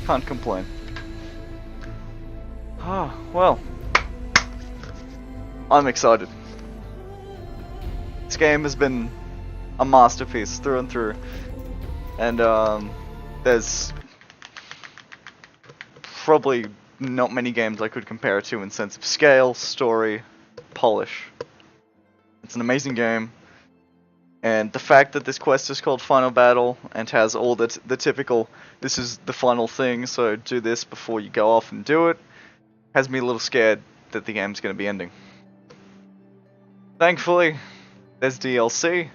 Can't complain. Ah, well. I'm excited. This game has been a masterpiece through and through. And there's probably not many games I could compare it to in sense of scale, story, polish. It's an amazing game. And the fact that this quest is called Final Battle and has all the typical, this is the final thing, so do this before you go off and do it, has me a little scared that the game's going to be ending. Thankfully, there's DLC,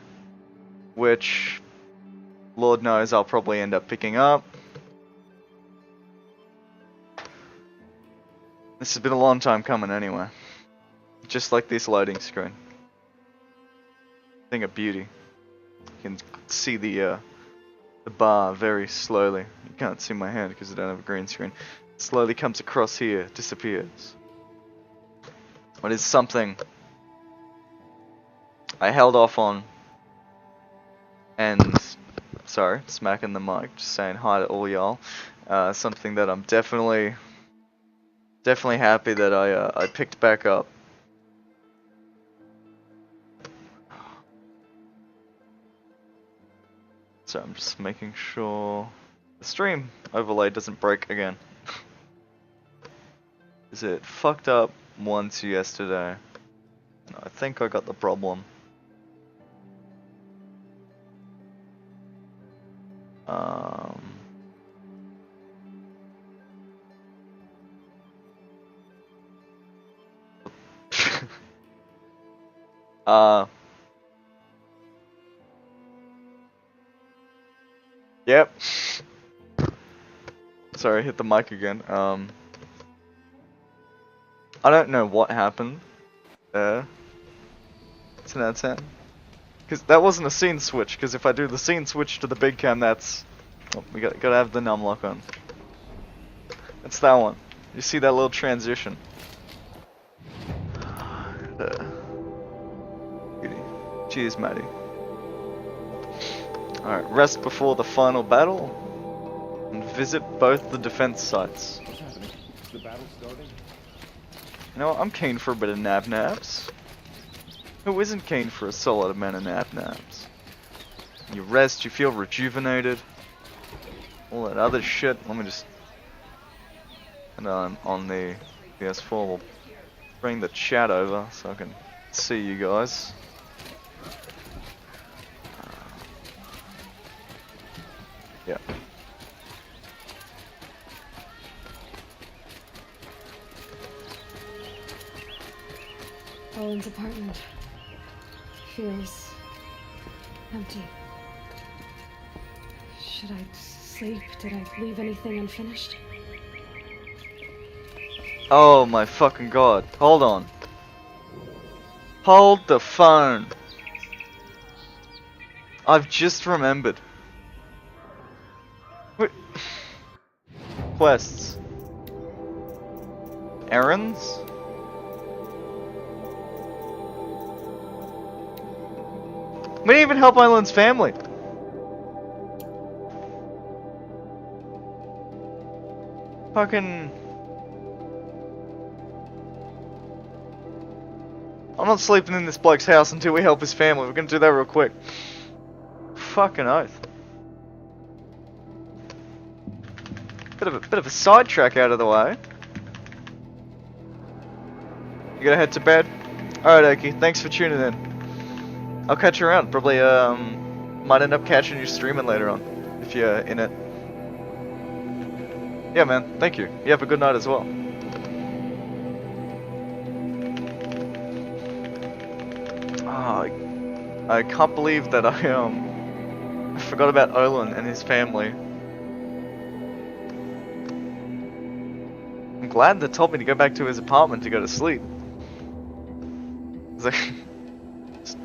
which Lord knows I'll probably end up picking up. This has been a long time coming anyway. Just like this loading screen. Thing of beauty. You can see the bar very slowly. You can't see my hand because I don't have a green screen. It slowly comes across here, disappears. What is something I held off on, and sorry, smacking the mic, just saying hi to all y'all. Something that I'm definitely happy that I picked back up. So I'm just making sure the stream overlay doesn't break again. Is it fucked up once yesterday? No, I think I got the problem. Yep. Sorry, hit the mic again. I don't know what happened there. 10 out of 10. Because that wasn't a scene switch, because if I do the scene switch to the big cam, that's... Oh, we gotta have the num lock on. That's that one. You see that little transition. Cheers, Maddie. Alright, rest before the final battle, and visit both the defense sites. What's happening? Is the battle starting? You know what, I'm keen for a bit of nab-nabs. Who isn't keen for a solid amount of nab-nabs? You rest, you feel rejuvenated. All that other shit, let me just... And on the PS4, we'll bring the chat over so I can see you guys. Yeah. Owen's apartment feels empty. Should I sleep? Did I leave anything unfinished? Oh my fucking god. Hold on. Hold the phone. I've just remembered. Wait. Quests. Errands? We didn't even help Island's family. Fucking... I'm not sleeping in this bloke's house until we help his family. We're gonna do that real quick. Fucking oath. Bit of a sidetrack out of the way. You gonna head to bed? Alright, Oki. Thanks for tuning in. I'll catch you around. Probably might end up catching you streaming later on if you're in it. Yeah, man. Thank you. You have a good night as well. I can't believe that I forgot about Olin and his family. I'm glad they told me to go back to his apartment to go to sleep. Like, just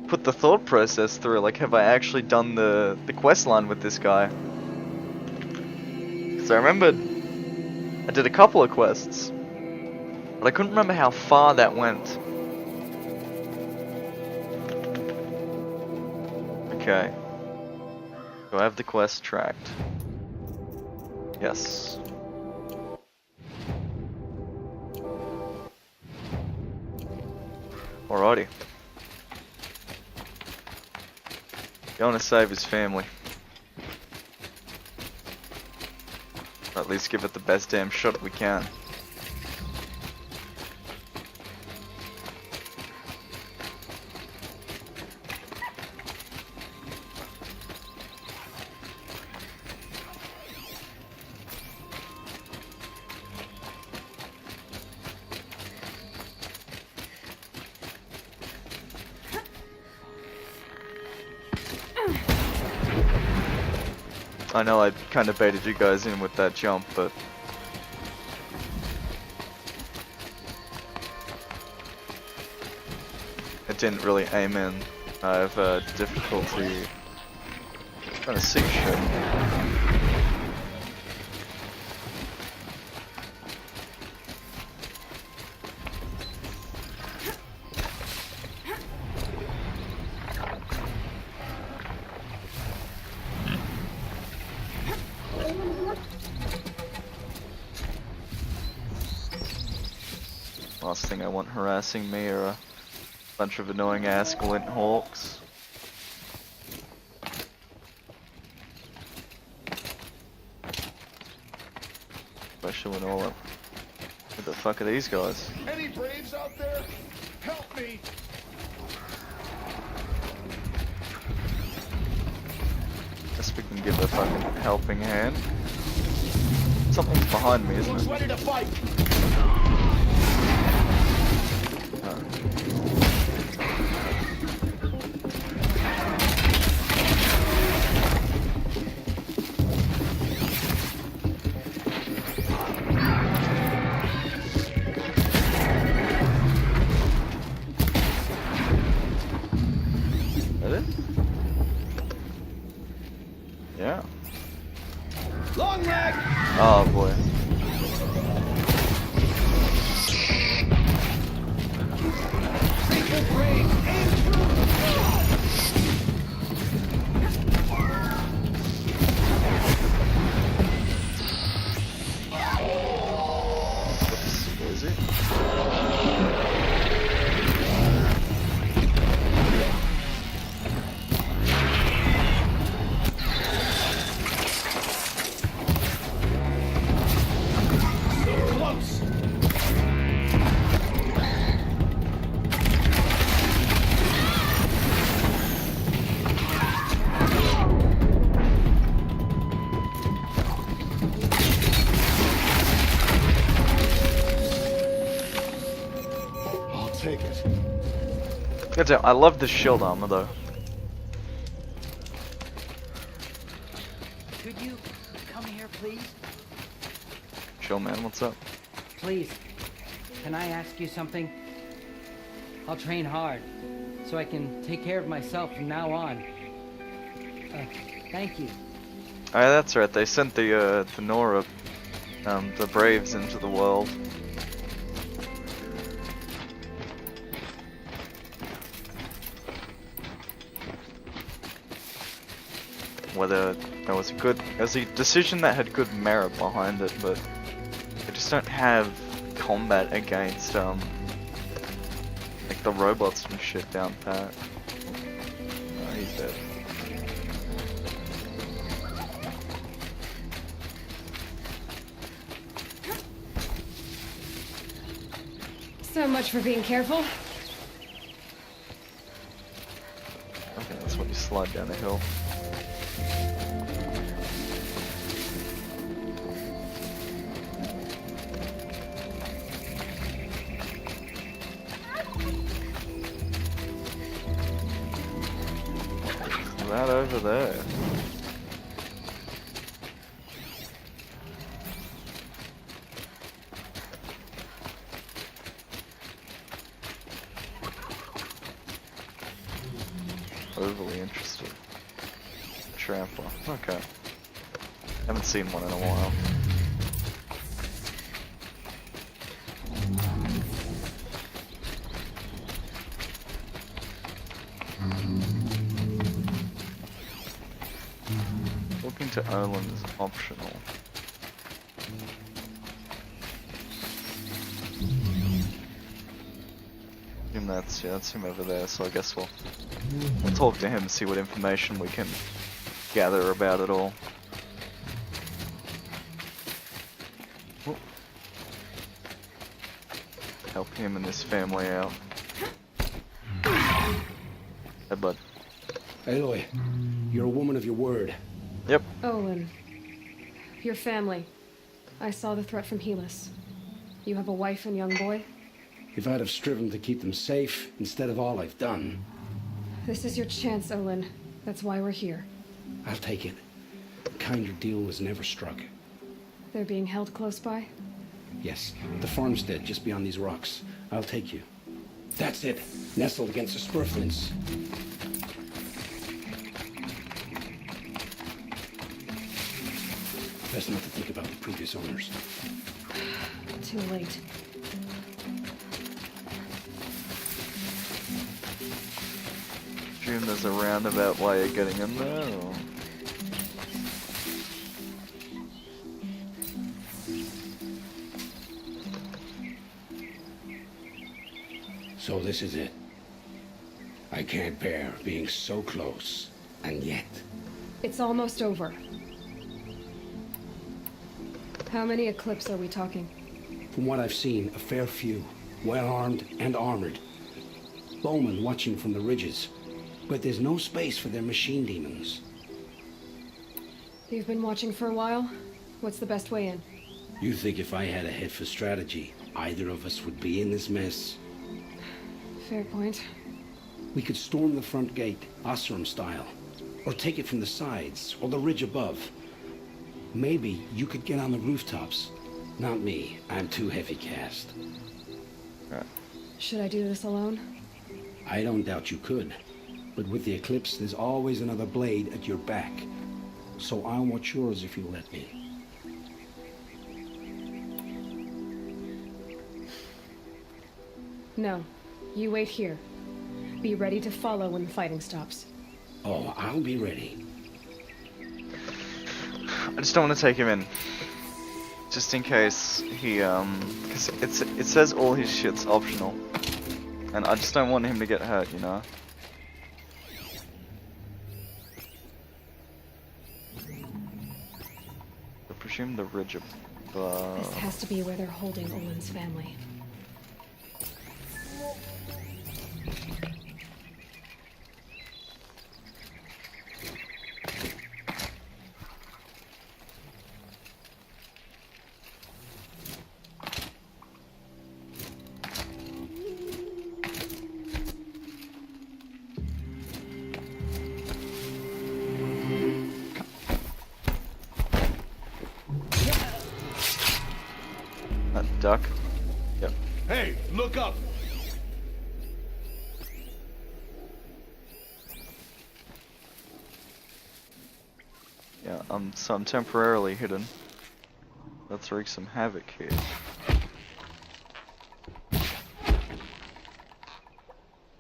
put the thought process through, like, have I actually done the quest line with this guy? Because I remembered I did a couple of quests, but I couldn't remember how far that went. Okay. Do I have the quest tracked? Yes. Alrighty. Going to save his family. Or at least give it the best damn shot we can. I know I kind of baited you guys in with that jump, but it didn't really aim in. I have difficulty trying to see shit. Last thing I want harassing me are a bunch of annoying ass glint hawks. Especially when all up. What the fuck are these guys? Any braves out there? Help me! Guess we can give a fucking helping hand. Something's behind me, isn't Looks it? ready to fight! That it? Yeah. Long leg! Oh boy. Triple brave! Aim Oops, where is it? close! I'll take it. Goddamn, I love the shield armor though. Could you come here, please? Chill man, what's up? Please. Can I ask you something? I'll train hard, so I can take care of myself from now on. Thank you. Oh, that's right, they sent the Nora, the Braves into the world. Whether that was a decision that had good merit behind it, but they just don't have combat against, like the robots and shit down pat. Oh, he's dead. So much for being careful. Okay, that's when you slide down a hill. That over there. Overly interested. Trampler. Okay. Haven't seen one in a while. Talking to Olin is optional. And that's him over there. So I guess we'll talk to him, see what information we can gather about it all. Ooh. Help him and his family out. Hey, bud. Aloy, you're a woman of your word. Yep. Olin. Your family. I saw the threat from Helis. You have a wife and young boy? If I'd have striven to keep them safe instead of all I've done, This is your chance, Olin. That's why we're here. I'll take it. A kinder deal was never struck. They're being held close by? Yes, the farmstead just beyond these rocks. I'll take you. That's it. Nestled against the spurflints. Best not to think about the previous owners. Too late. Presume there's a roundabout way of getting in there, or... So this is it. I can't bear being so close, and yet. It's almost over. How many Eclipse are we talking? From what I've seen, a fair few. Well-armed and armored. Bowmen watching from the ridges. But there's no space for their machine demons. You've been watching for a while? What's the best way in? You think if I had a head for strategy, either of us would be in this mess? Fair point. We could storm the front gate, Osram style. Or take it from the sides, or the ridge above. Maybe you could get on the rooftops. Not me. I'm too heavy cast. Should I do this alone? I don't doubt you could. But with the Eclipse, there's always another blade at your back. So I'll watch yours if you let me. No. You wait here. Be ready to follow when the fighting stops. Oh, I'll be ready. I just don't want to take him in. Just in case he, because it says all his shit's optional. And I just don't want him to get hurt, you know? I presume the ridge This above... has to be where they're holding Olin's family. That duck? Yep. Hey, look up! Yeah, so I'm temporarily hidden. Let's wreak some havoc here.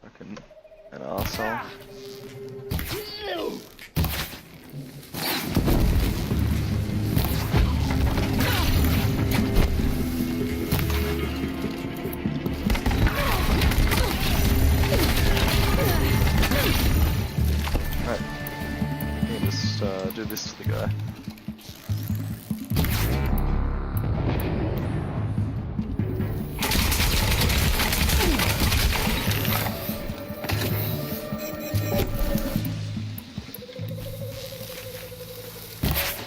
Fucking an arsehole. Right. Let me just do this to the guy.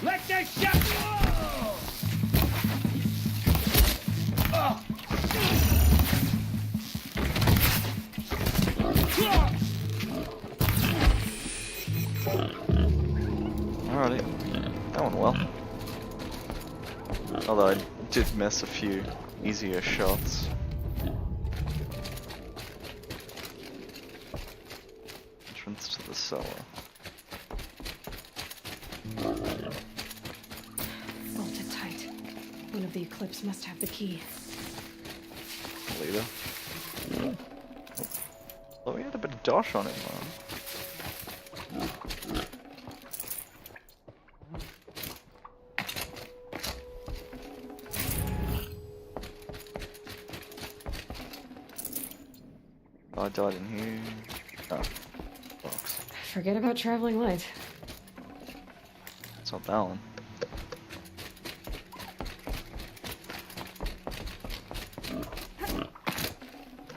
Let that shot go! Alrighty. That went well. Although I did miss a few easier shots. Entrance to the cellar. Bolted tight. One of the Eclipse must have the key. Leader. Oh, he had a bit of dosh on him, man. I died in here. Oh, box. Forget about traveling light. It's not that one.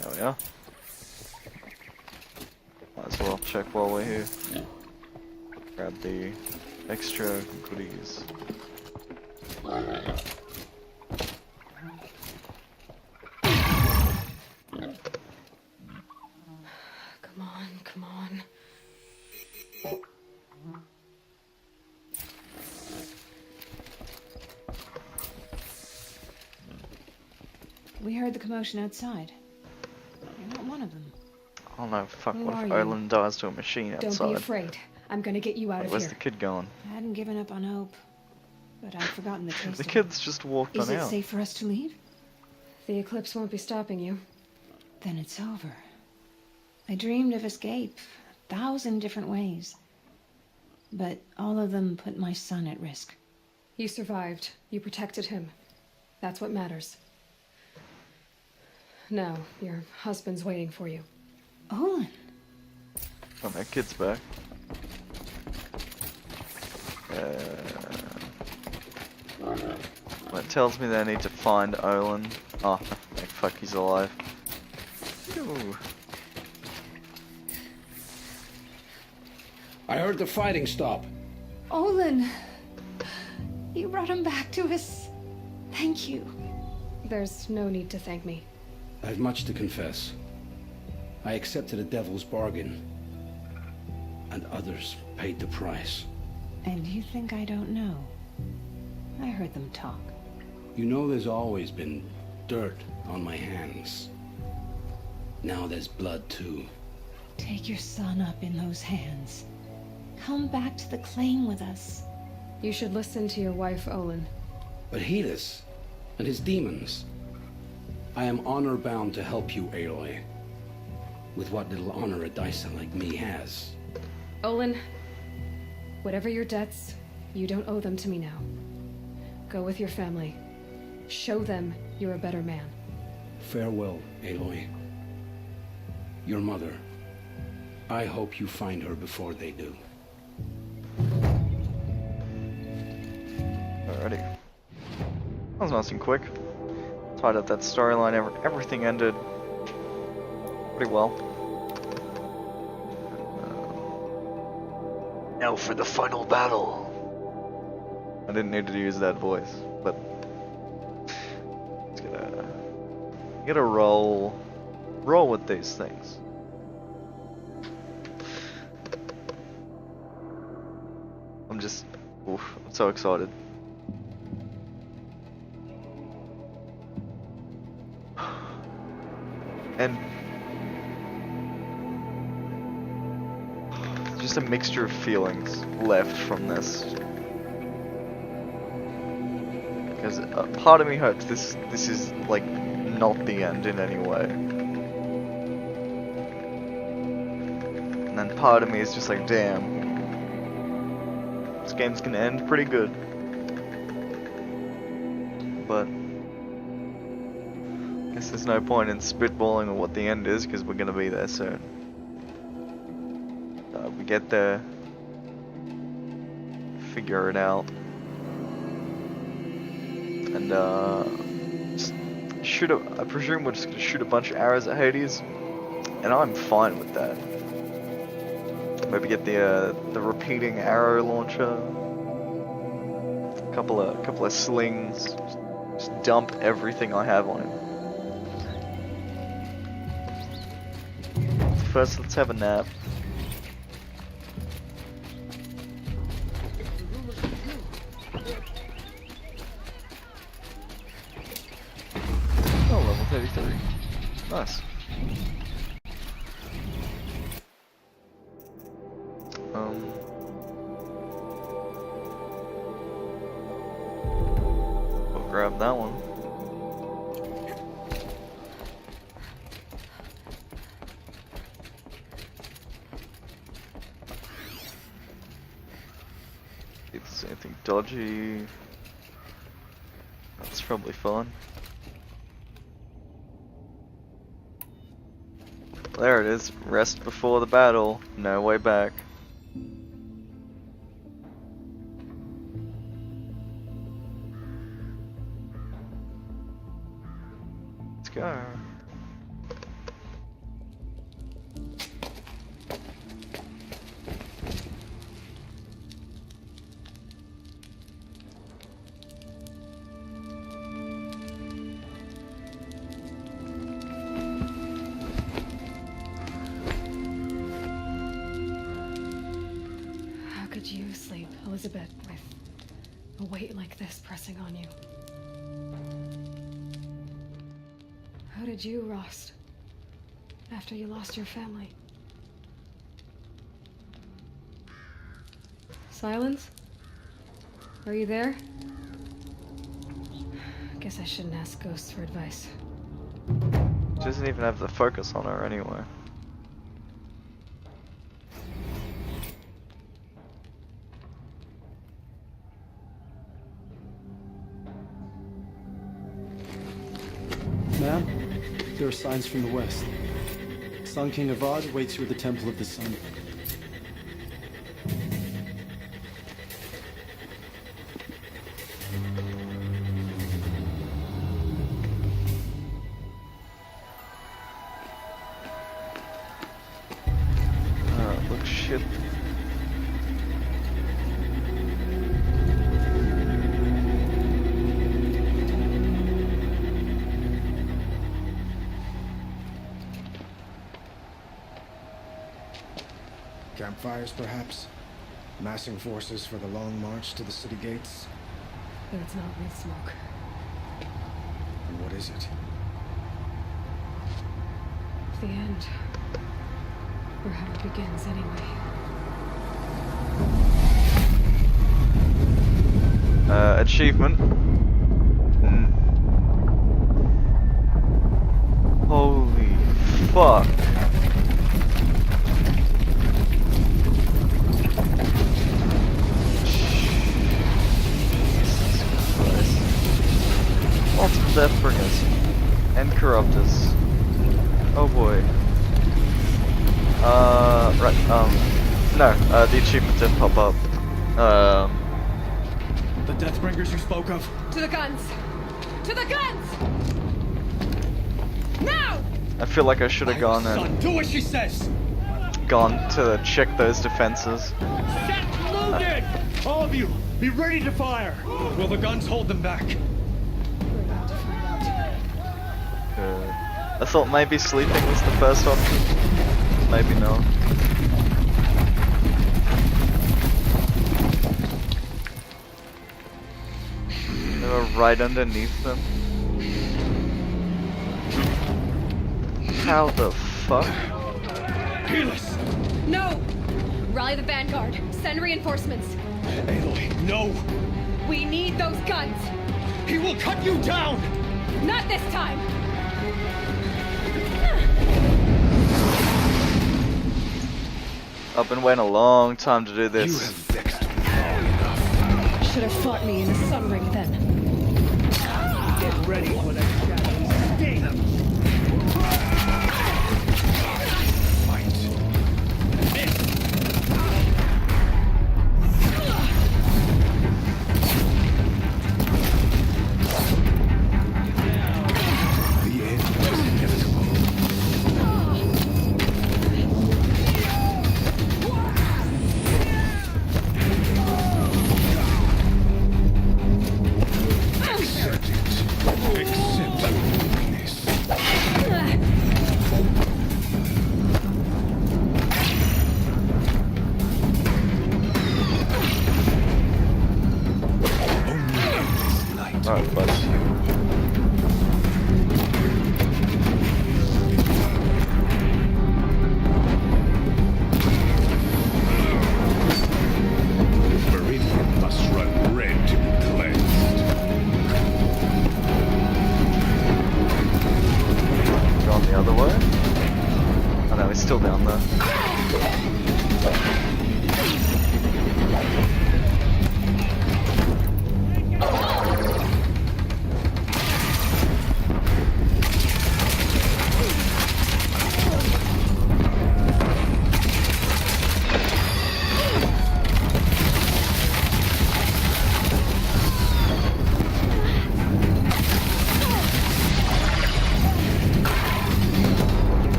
There we are. Might as well check while we're here. Grab the extra goodies. Come on, come on. We heard the commotion outside. You're not one of them. Oh no, fuck, Who what are if you? Olin dies to a machine Don't be outside? afraid. I'm gonna get you out of Where's here. the kid going? I hadn't given up on hope, but I'd forgotten the taste The of kid's just walked it. Is on it out. safe for us to leave? The eclipse won't be stopping you. Then it's over. I dreamed of escape 1,000 different ways. But all of them put my son at risk. You survived. You protected him. That's what matters. Now, your husband's waiting for you. Olin! Oh, my kid's back. Well, it tells me that I need to find Olin. Oh, like, fuck, he's alive. Ooh. I heard the fighting stop. Olin! You brought him back to us. Thank you. There's no need to thank me. I have much to confess. I accepted a devil's bargain, and others paid the price. And you think I don't know? I heard them talk. You know there's always been dirt on my hands. Now there's blood too. Take your son up in those hands. Come back to the claim with us. You should listen to your wife, Olin. But Helis and his demons. I am honor-bound to help you, Aloy. With what little honor a Dyson like me has. Olin, whatever your debts, you don't owe them to me now. Go with your family. Show them you're a better man. Farewell, Aloy. Your mother. I hope you find her before they do. Alrighty. That was nice and quick. Tied up that storyline, everything ended pretty well. Now for the final battle. I didn't need to use that voice, but it's gotta roll with these things. I'm just, I'm so excited. And just a mixture of feelings left from this. Because part of me hopes this is like not the end in any way. And then part of me is just like, damn, this game's gonna end pretty good. But I guess there's no point in spitballing on what the end is, because we're gonna be there soon. We get there, figure it out, and just shoot I presume we're just gonna shoot a bunch of arrows at Hades, and I'm fine with that. Maybe get the repeating arrow launcher, a couple of slings, just dump everything I have on him. First, let's have a nap. Oh, level 33. Nice. We'll grab that one. See if there's anything dodgy. That's probably fun. There it is. Rest before the battle. No way back. Let's go. How could you sleep, Elizabeth, with a weight like this pressing on you? How did you, Rost, after you lost your family? Silence? Are you there? Guess I shouldn't ask ghosts for advice. She doesn't even have the focus on her anyway. Ma'am, there are signs from the west. Sun King Avad waits you at the Temple of the Sun. Looks shit. Campfires, perhaps? Massing forces for the long march to the city gates? But it's not with smoke. And what is it? The end. Or how it begins, anyway. Achievement. Holy fuck. Multiple Deathbringers and Corruptors. Oh boy. Right, no, the achievement didn't pop up. The Deathbringers you spoke of? To the guns! To the guns! Now! I feel like I should have gone Son, and do what she says! gone to check those defenses. Set loaded! All of you, be ready to fire! Will the guns hold them back? We're about to find out. I thought maybe sleeping was the first option. Maybe not. They were right underneath them. How the fuck? Helis! No! Rally the vanguard. Send reinforcements. Aloy, no! We need those guns! He will cut you down! Not this time! I've been waiting a long time to do this. You have vexed me long enough. Should have fought me in the sun ring then. Get ready for that shadowy sting! Fight. The end is inevitable. Accept it. Accept your weakness. Only this light Alright, bud. Meridian must run red to be cleansed. Gone the other way? Oh no, he's still down there.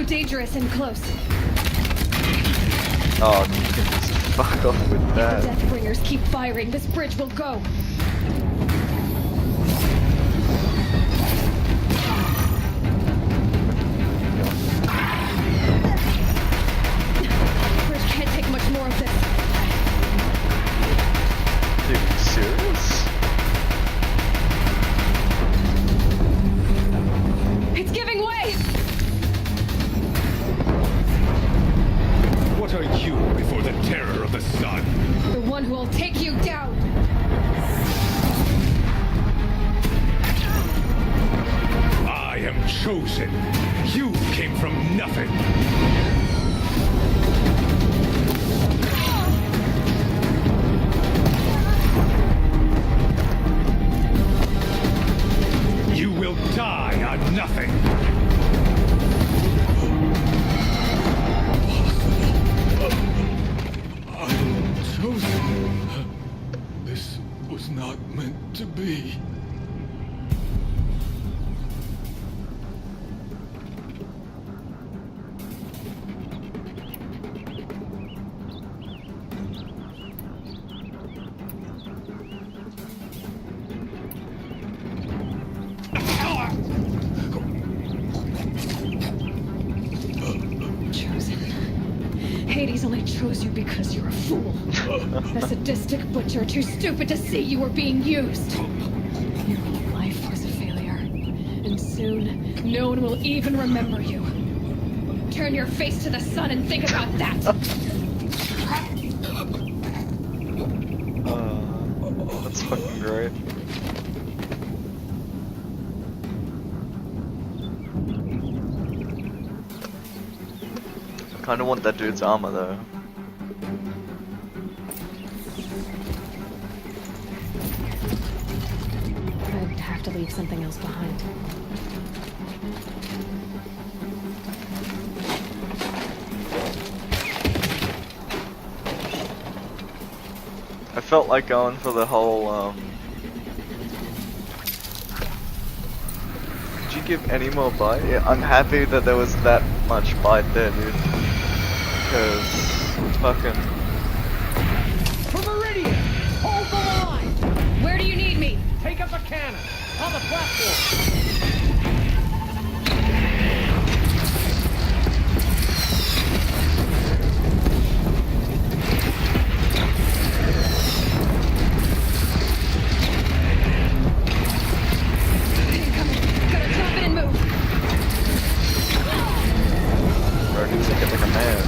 too dangerous and close. Oh, you can just fuck off with If the that. Deathbringers keep firing, this bridge will go. The bridge can't take much more of this. Dude, are you serious? It's giving way! What are you before the terror of the sun? The one who will take you down! I am chosen. You came from nothing. You will die on nothing. I'm chosen. This was not meant to be. Chosen. Hades only chose you because you're a fool. A sadistic butcher too stupid to see you were being used. Your whole life was a failure. And soon, no one will even remember you. Turn your face to the sun and think about that! That's fucking great. I kinda want that dude's armor though. I'd have to leave something else behind. I felt like going for the whole, Did you give any more bite? Yeah, I'm happy that there was that much bite there, dude. Because, fucking... For Meridian! Hold the line! Where do you need me? Take up a cannon! On the platform! Incoming. Gotta drop it and move. Bro, dude, take it like a man.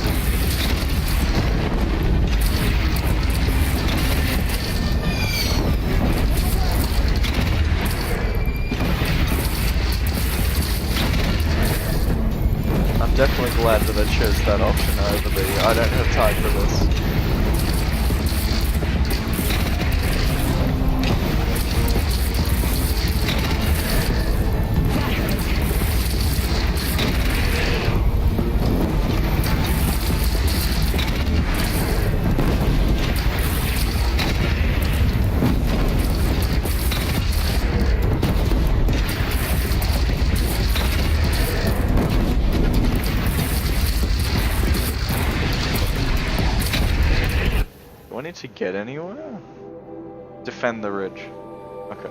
I'm definitely glad that I chose that option over the I don't have time for this. Do I need to get anywhere? Defend the ridge. Okay.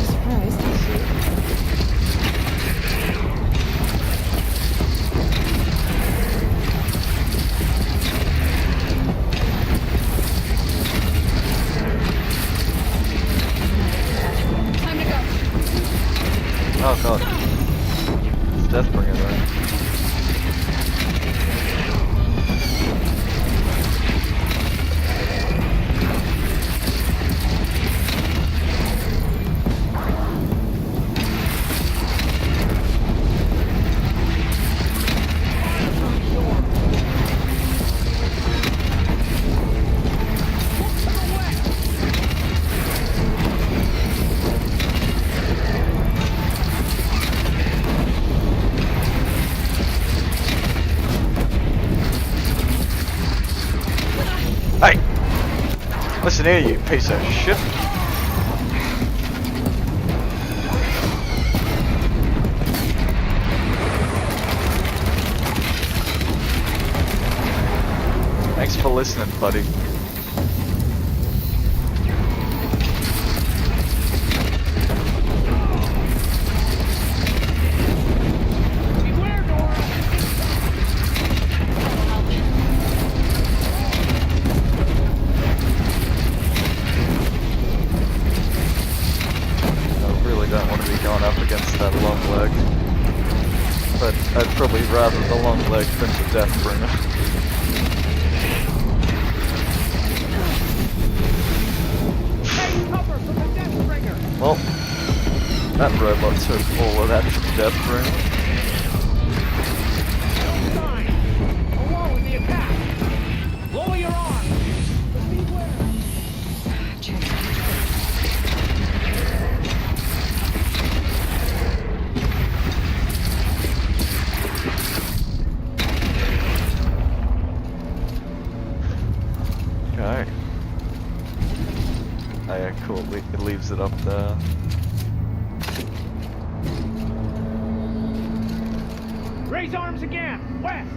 Surprised. Listen here, you piece of shit. Thanks for listening, buddy. But I'd probably rather the long leg than the Deathbringer. Well, that robot took all of that from Deathbringer. Lower your arm! Okay. Oh yeah, cool. It leaves it up there. Raise arms again! West!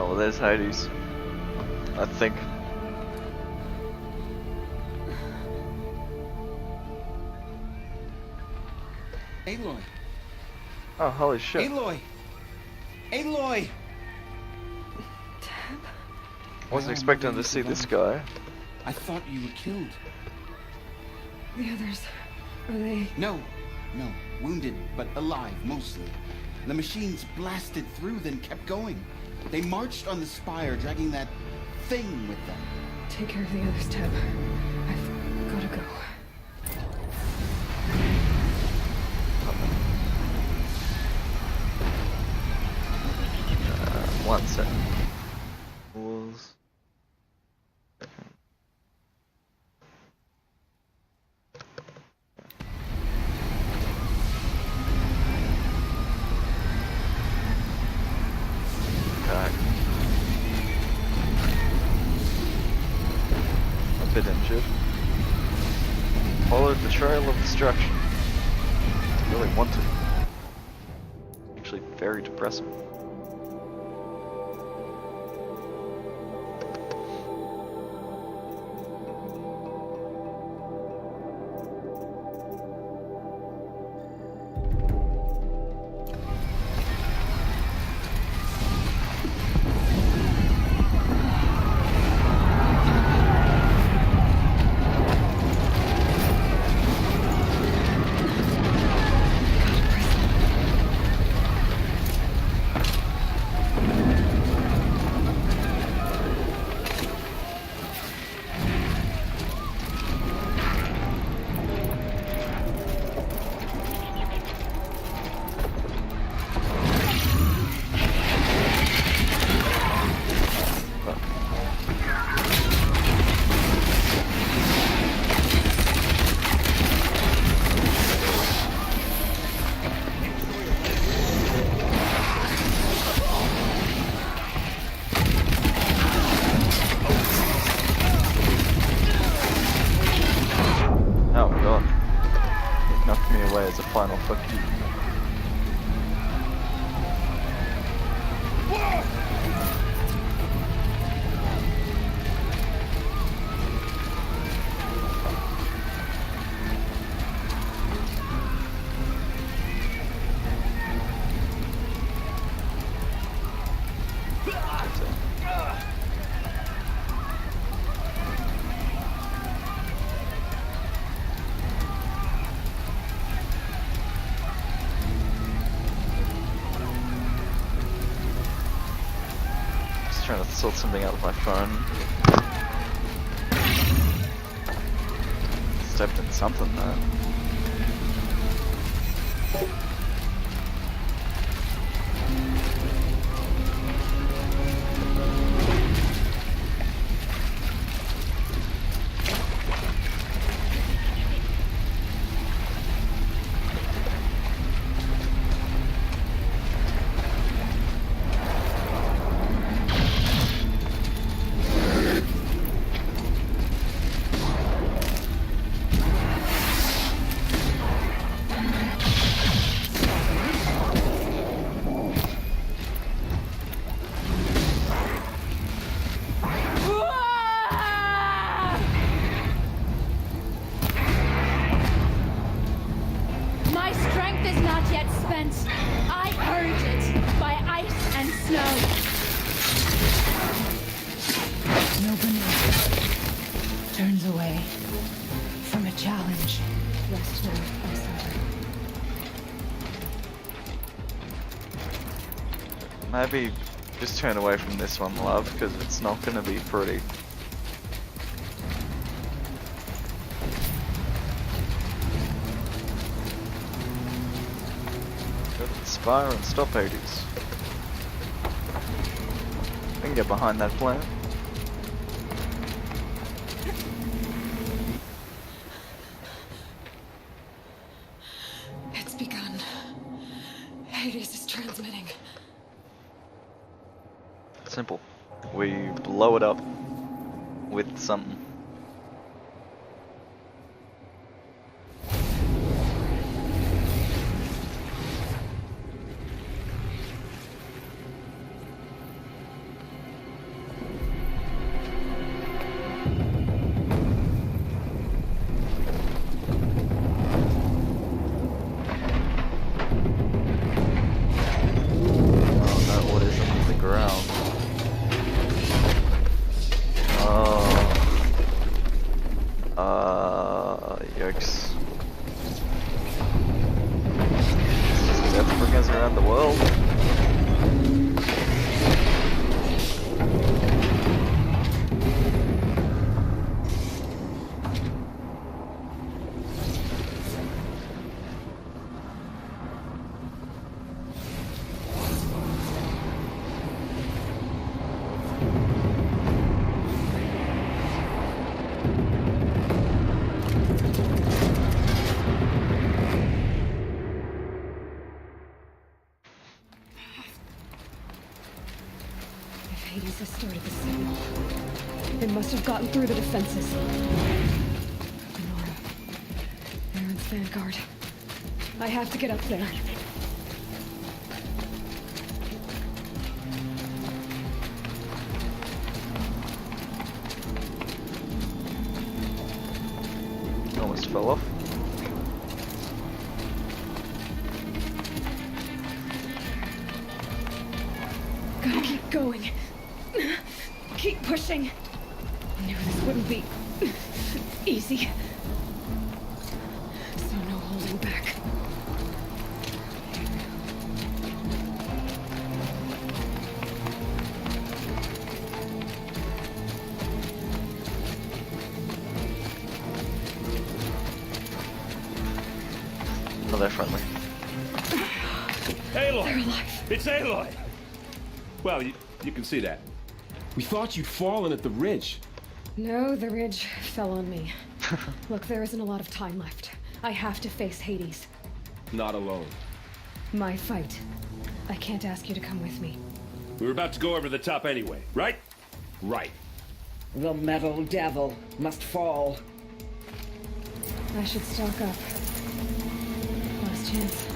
Oh, there's Hades. I think. Aloy! Oh, holy shit. Aloy! Aloy! Wasn't expecting to see this guy. I thought you were killed. The others, are they? No, wounded, but alive, mostly. The machines blasted through, then kept going. They marched on the spire, dragging that thing with them. Take care of the others, Teb. I've gotta go. One second. Rules. Okay. A bit injured. Followed the trail of destruction. Really want to. Actually, very depressing. As a final fuck you. Trying to sort something out of my phone. Stepped in something though. Turns away from a challenge. Rest now, my son. Maybe just turn away from this one, love, because it's not going to be pretty. Go to the spire and stop Hades. We can get behind that plan. It's begun. Hades is transmitting. Simple. We blow it up with something. Hades has started the signal. It must have gotten through the defenses. Nora. Aaron's vanguard. I have to get up there. Almost fell off. Gotta keep going. Keep pushing. I knew this wouldn't be easy. So no holding back. Oh, they're friendly. Aloy! They're alive. It's Aloy! Well, you can see that. We thought you'd fallen at the ridge. No, the ridge fell on me. Look, there isn't a lot of time left. I have to face Hades. Not alone. My fight. I can't ask you to come with me. We were about to go over the top anyway, right? Right. The metal devil must fall. I should stock up. Last chance.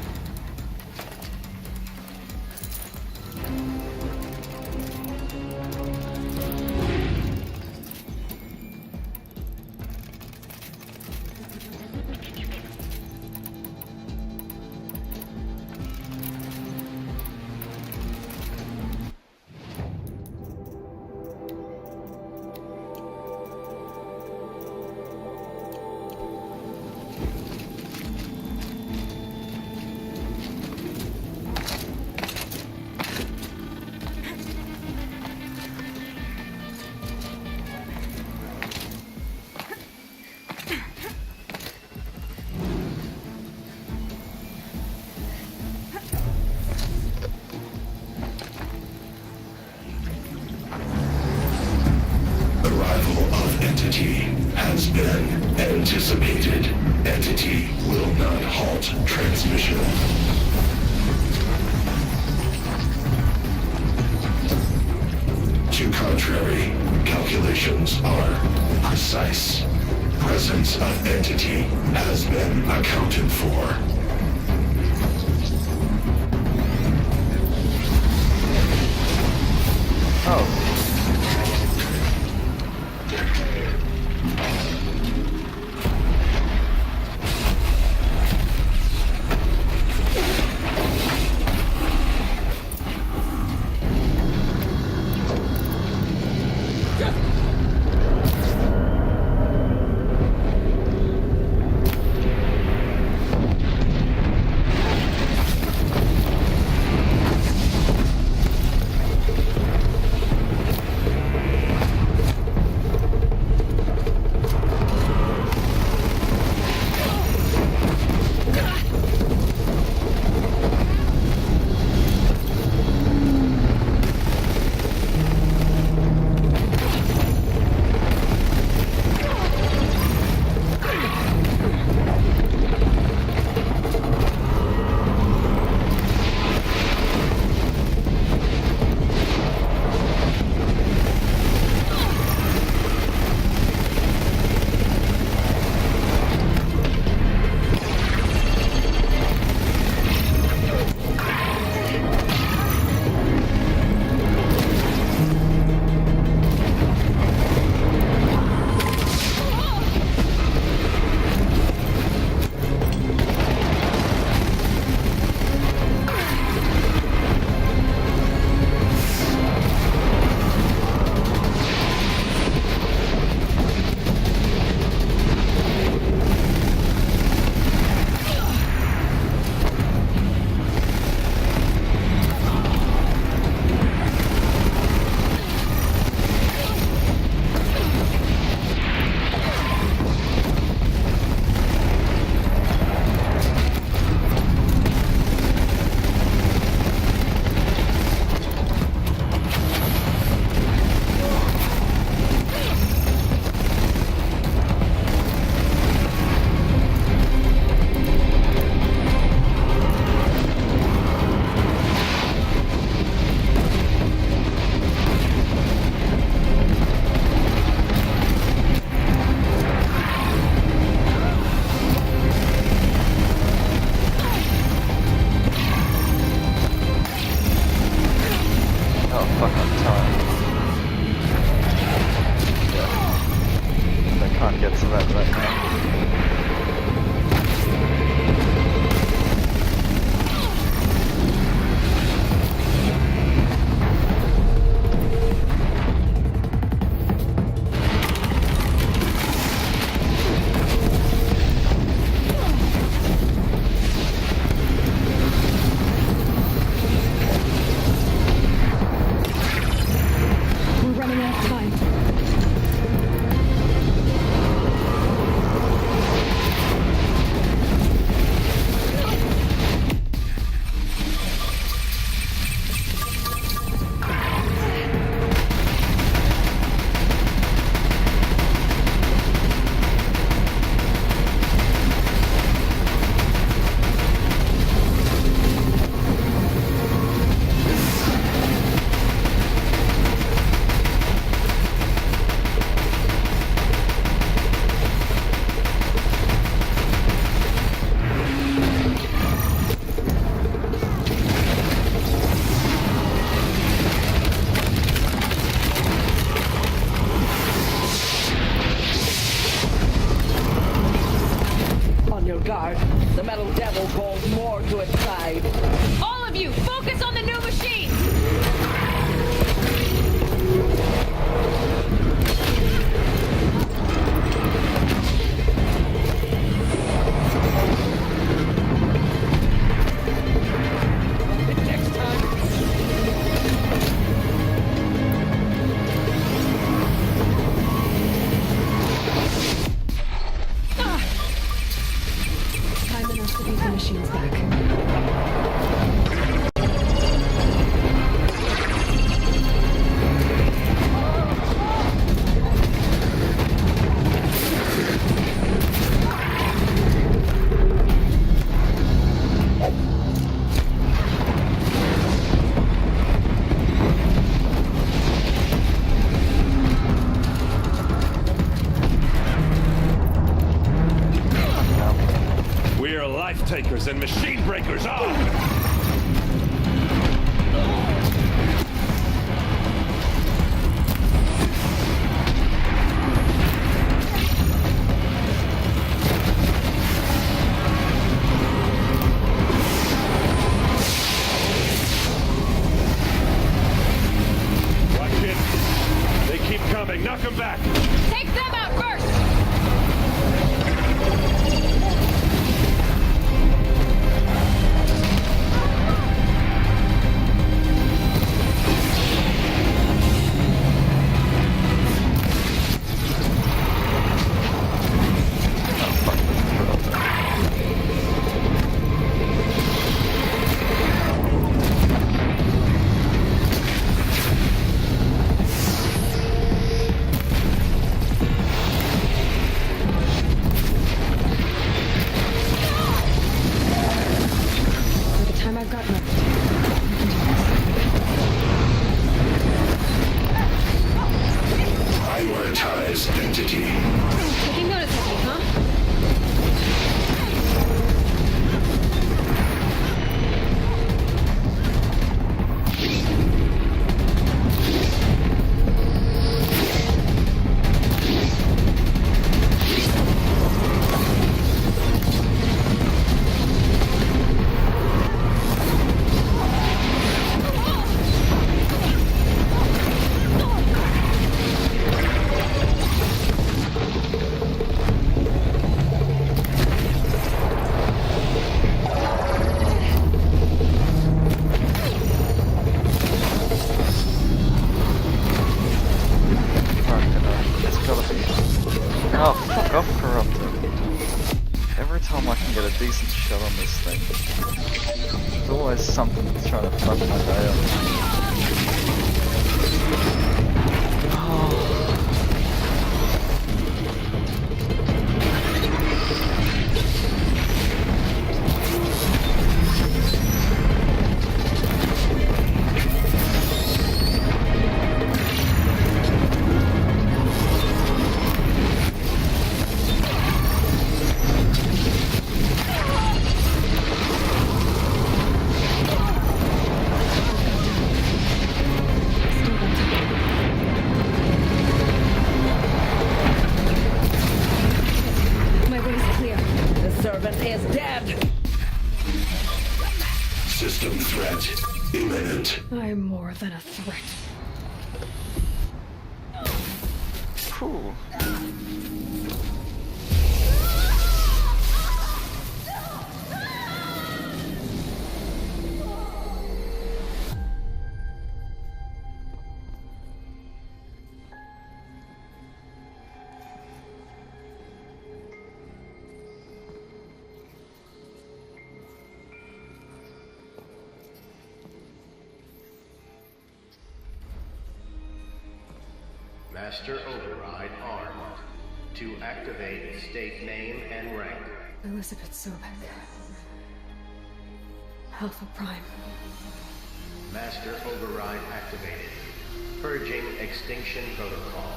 Has been anticipated. Entity will not halt transmission. To contrary, calculations are precise. Presence of entity has been accounted for. Oh. takers and machine breakers on! Knock him back! Take them out first! Prioritize entity. Taking notice of me, huh? Oh, fuck off, Corruptor. Every time I can get a decent shot on this thing, there's always something that's trying to fuck my day up. Oh. System threat imminent. I'm more than a threat. Cool. Master Override armed. To activate, state name and rank. Elizabeth Sobek. Alpha Prime. Master Override activated. Purging Extinction Protocol.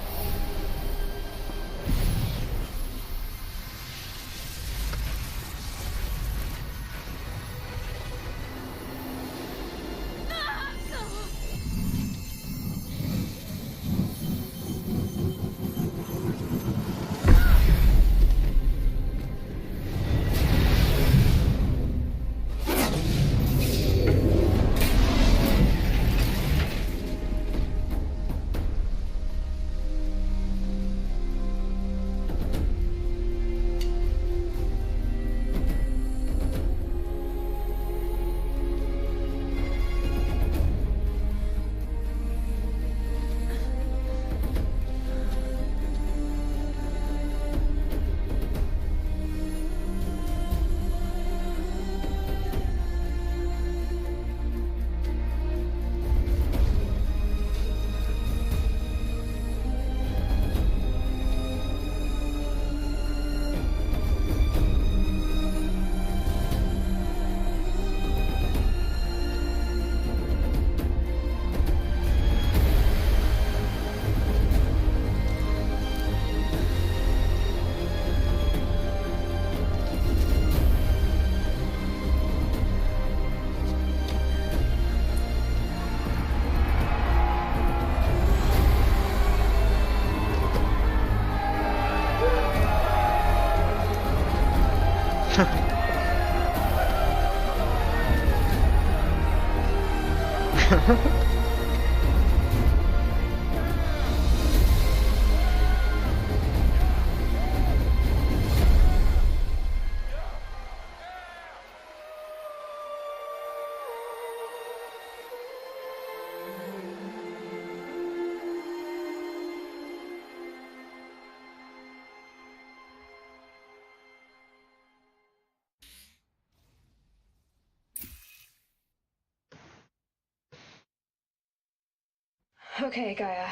Okay, Gaia.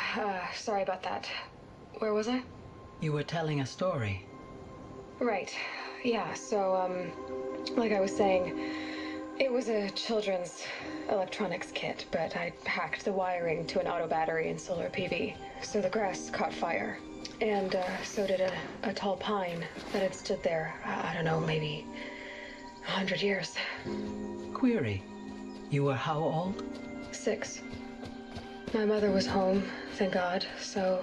Sorry about that. Where was I? You were telling a story. Right. Yeah, so, like I was saying, it was a children's electronics kit, but I hacked the wiring to an auto battery and solar PV. So the grass caught fire. And, so did a tall pine that had stood there, I don't know, maybe 100 years. Query. You were how old? 6. My mother was home, thank God, so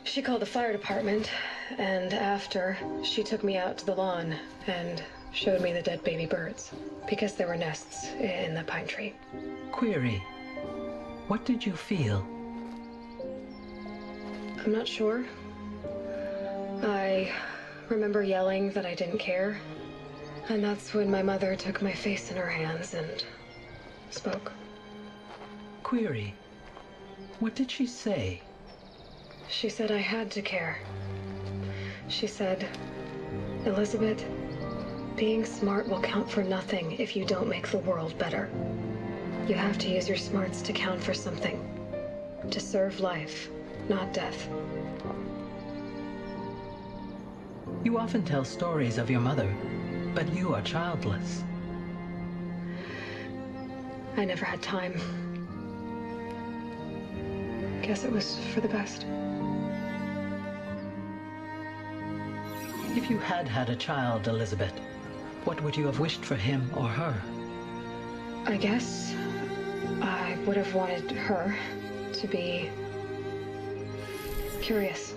she called the fire department, and after, she took me out to the lawn and showed me the dead baby birds, because there were nests in the pine tree. Query. What did you feel? I'm not sure. I remember yelling that I didn't care, and that's when my mother took my face in her hands and spoke. Query. What did she say? She said I had to care. She said, Elizabeth, being smart will count for nothing if you don't make the world better. You have to use your smarts to count for something. To serve life, not death. You often tell stories of your mother, but you are childless. I never had time. Guess it was for the best. If you had had a child, Elizabeth, what would you have wished for him or her? I guess I would have wanted her to be curious.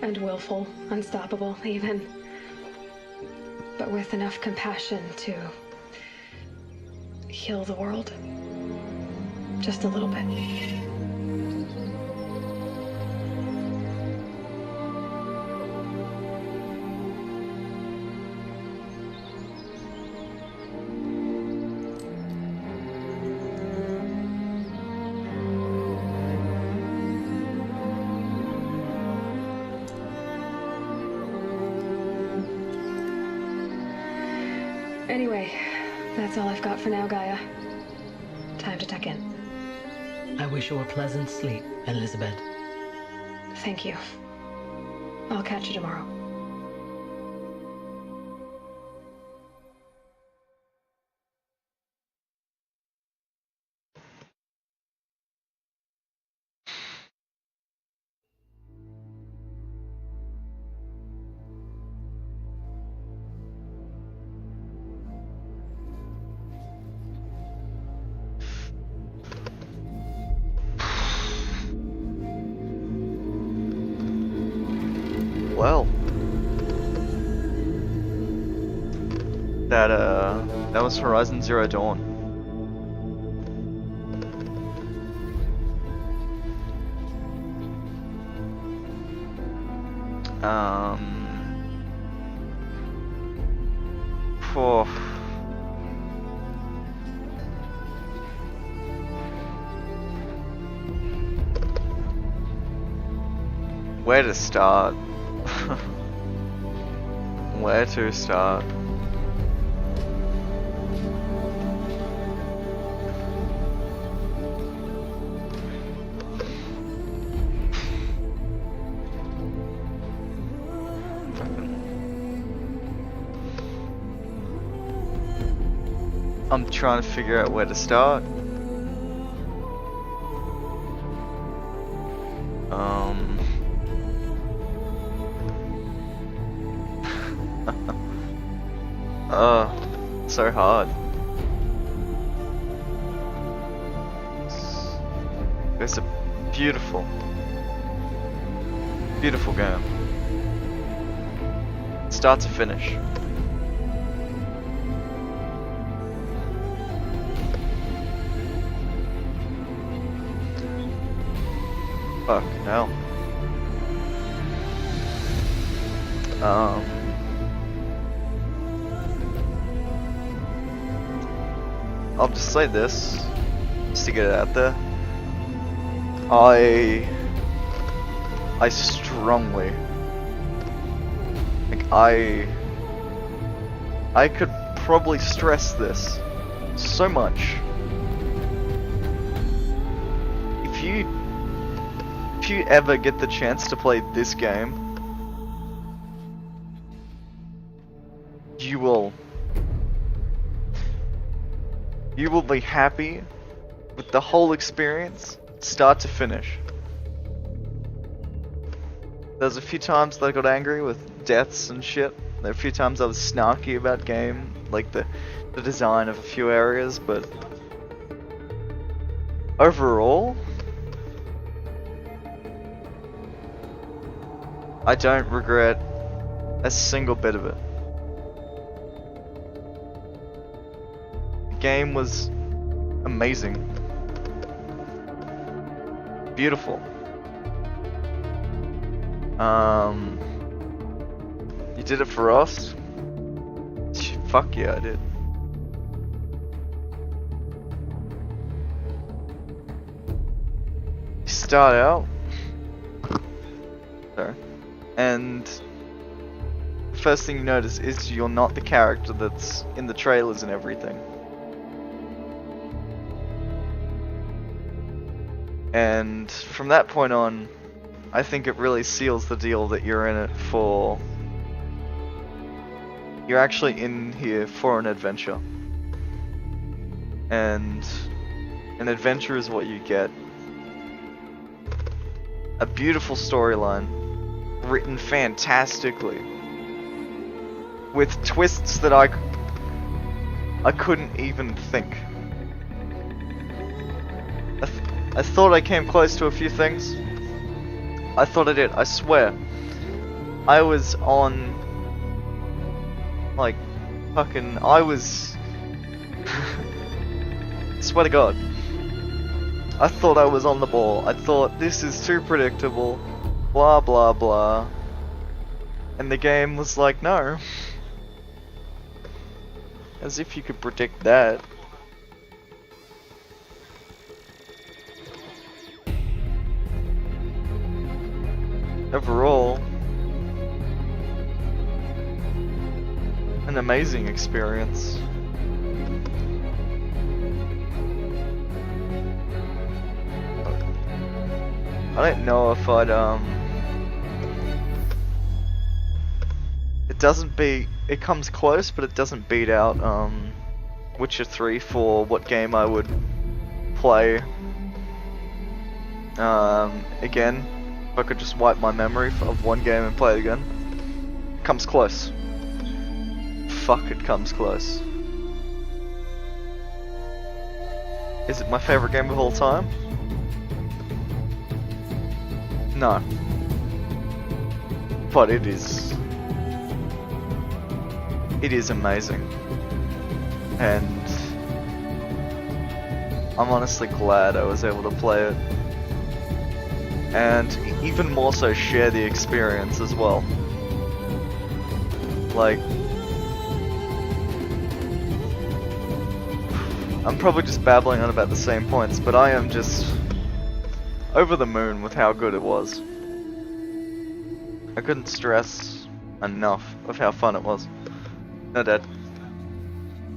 And willful, unstoppable, even. But with enough compassion to heal the world. Just a little bit. Anyway, that's all I've got for now, Gaia. Time to tuck in. I wish you a pleasant sleep, Elizabeth. Thank you. I'll catch you tomorrow. Well, that was Horizon Zero Dawn. Phew. Where to start? Where to start? I'm trying to figure out where to start. So hard. It's a beautiful, beautiful game. Start to finish. Fuck, hell. I'll just say this, just to get it out there. I strongly, like, I could probably stress this so much. If you ever get the chance to play this game, you will be happy with the whole experience, start to finish. There's a few times that I got angry with deaths and shit. There are a few times I was snarky about game, like the design of a few areas, but overall, I don't regret a single bit of it. The game was amazing. Beautiful. You did it for us? Fuck yeah, I did. You start out, sorry, and first thing you notice is you're not the character that's in the trailers and everything. And from that point on, I think it really seals the deal that you're in it for... You're actually in here for an adventure. And an adventure is what you get. A beautiful storyline, written fantastically, with twists that I couldn't even think. I thought I came close to a few things. I thought I did, I swear. I was on... like, fucking... I was... swear to God. I thought I was on the ball. I thought, this is too predictable. Blah blah blah. And the game was like, no. As if you could predict that. Overall, an amazing experience. I don't know if I'd it comes close, but it doesn't beat out Witcher 3 for what game I would play again. If I could just wipe my memory of one game and play it again. It comes close. Fuck, it comes close. Is it my favorite game of all time? No. But it is amazing. And I'm honestly glad I was able to play it. And even more so share the experience as well. Like, I'm probably just babbling on about the same points, but I am just over the moon with how good it was. I couldn't stress enough of how fun it was. No, Dad.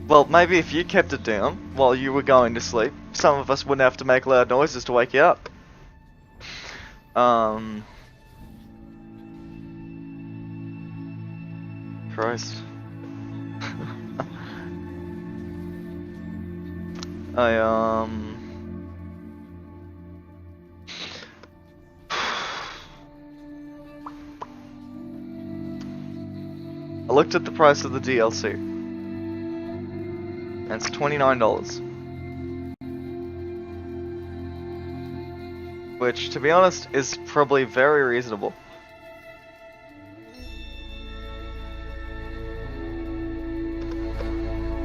Well, maybe if you kept it down while you were going to sleep, some of us wouldn't have to make loud noises to wake you up. Christ. I looked at the price of the DLC, and it's $29. Which, to be honest, is probably very reasonable.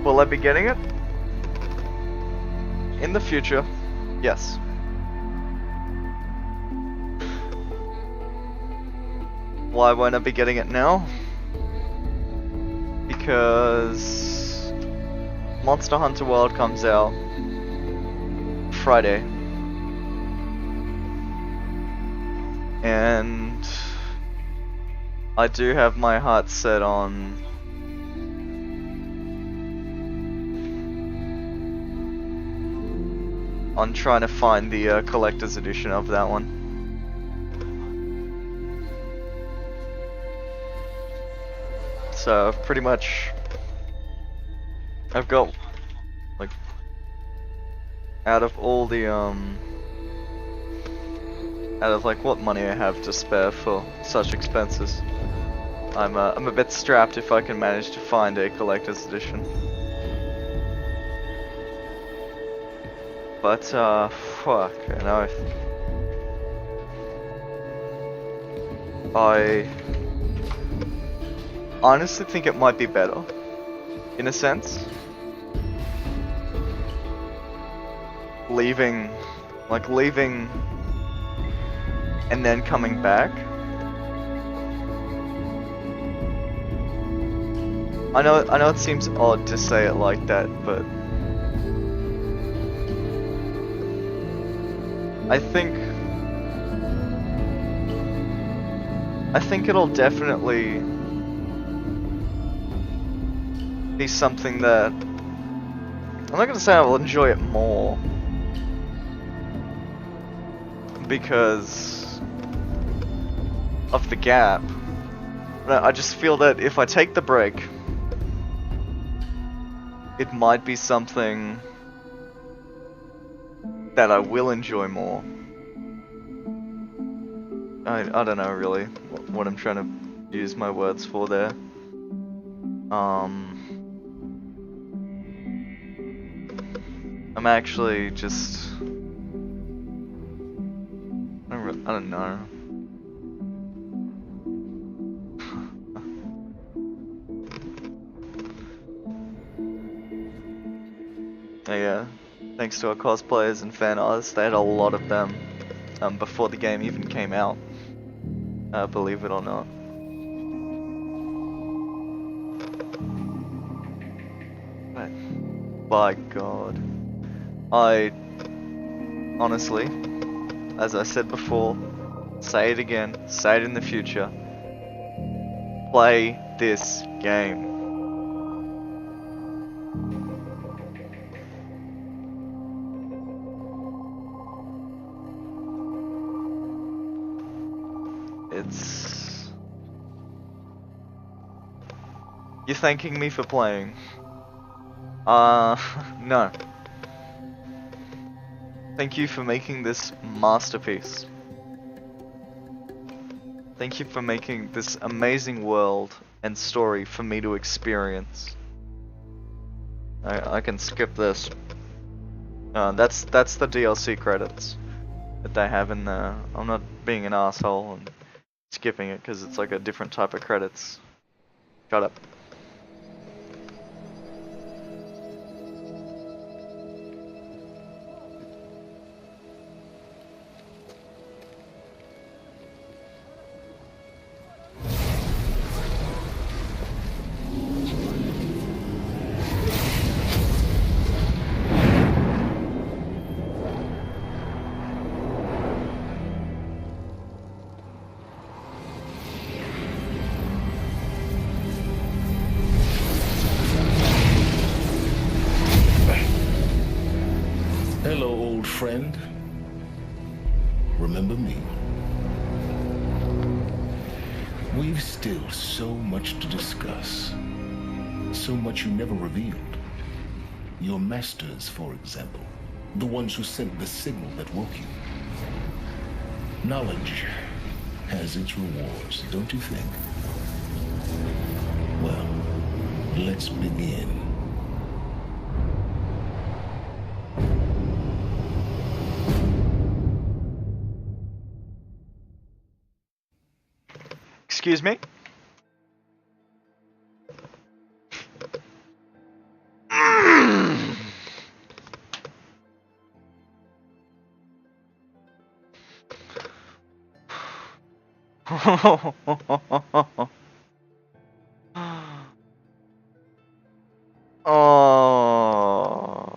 Will I be getting it? In the future, yes. why won't I be getting it now? Because Monster Hunter World comes out Friday. And I do have my heart set on trying to find the collector's edition of that one. So pretty much I've got like out of all the out of like what money I have to spare for such expenses, I'm a bit strapped if I can manage to find a collector's edition. But fuck, you know, I honestly think it might be better, in a sense, leaving and then coming back. I know it seems odd to say it like that, but I think it'll definitely be something that I'm not gonna say I will enjoy it more, because of the gap. But I just feel that if I take the break, it might be something that I will enjoy more. I don't know really what I'm trying to use my words for there. I'm actually just I don't know. Yeah, thanks to our cosplayers and fan artists, they had a lot of them before the game even came out. Believe it or not. But, by God, I honestly, as I said before, say it again, say it in the future, play this game. It's... You're thanking me for playing. No. Thank you for making this masterpiece. Thank you for making this amazing world and story for me to experience. I can skip this. That's the DLC credits that they have in there. I'm not being an asshole and skipping it because it's like a different type of credits. Shut up. Hello, old friend. Remember me? We've still so much to discuss. So much you never revealed. Your masters, for example. The ones who sent the signal that woke you. Knowledge has its rewards, don't you think? Well, let's begin. Excuse me? Oh.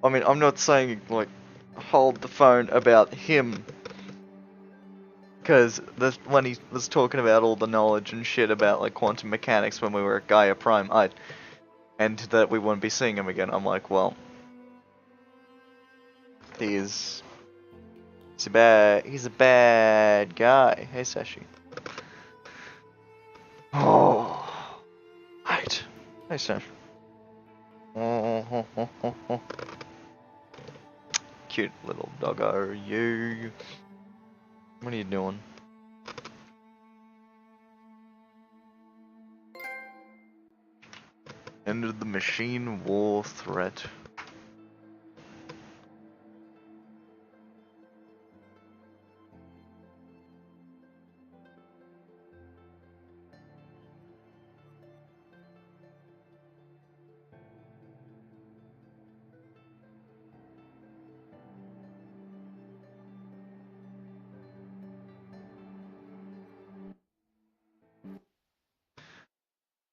I mean, I'm not saying, like, hold the phone about him. Because when he was talking about all the knowledge and shit about, like, quantum mechanics when we were at Gaia Prime, and that we wouldn't be seeing him again, I'm like, well, he's a bad guy. Hey, Sashi. Oh, right. Hey, Sash. Cute little doggo, you. What are you doing? Ended the machine war threat.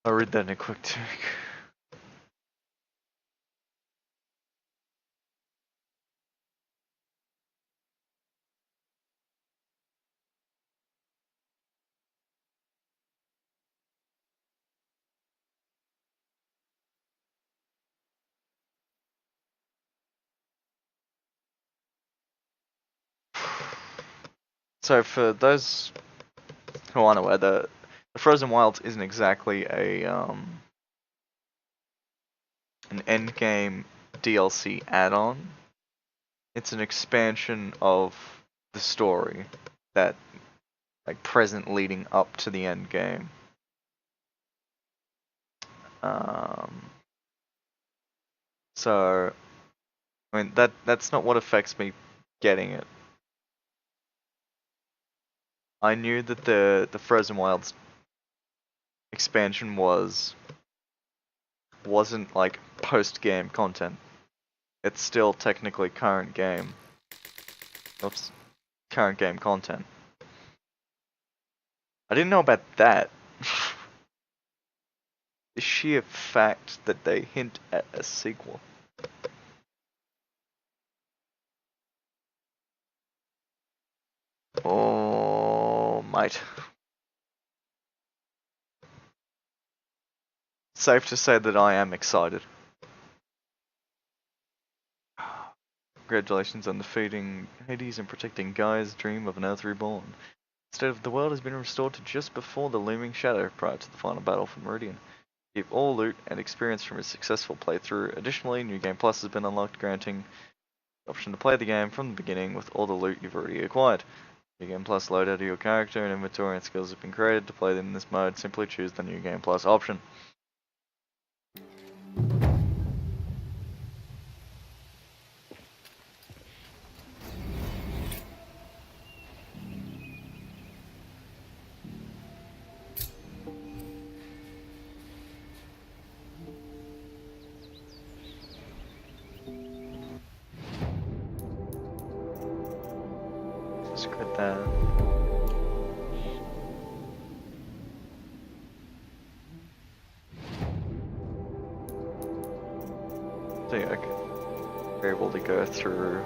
I'll read that in a quick tick. So for those who aren't aware, the Frozen Wilds isn't exactly an endgame DLC add-on. It's an expansion of the story that, like, present leading up to the end game. So, I mean, that's not what affects me getting it. I knew that the Frozen Wilds expansion wasn't like post-game content. It's still technically current game. Oops. Current game content. I didn't know about that. The sheer fact that they hint at a sequel. Oh, mate. Safe to say that I am excited. Congratulations on defeating Hades and protecting Gaia's dream of an Earth reborn. The state of the world has been restored to just before the looming shadow prior to the final battle for Meridian. Keep all loot and experience from a successful playthrough. Additionally, New Game Plus has been unlocked, granting the option to play the game from the beginning with all the loot you've already acquired. New Game Plus loadout of your character and inventory and skills have been created. To play them in this mode, simply choose the New Game Plus option. Screw that. So yeah, okay. We're able to go through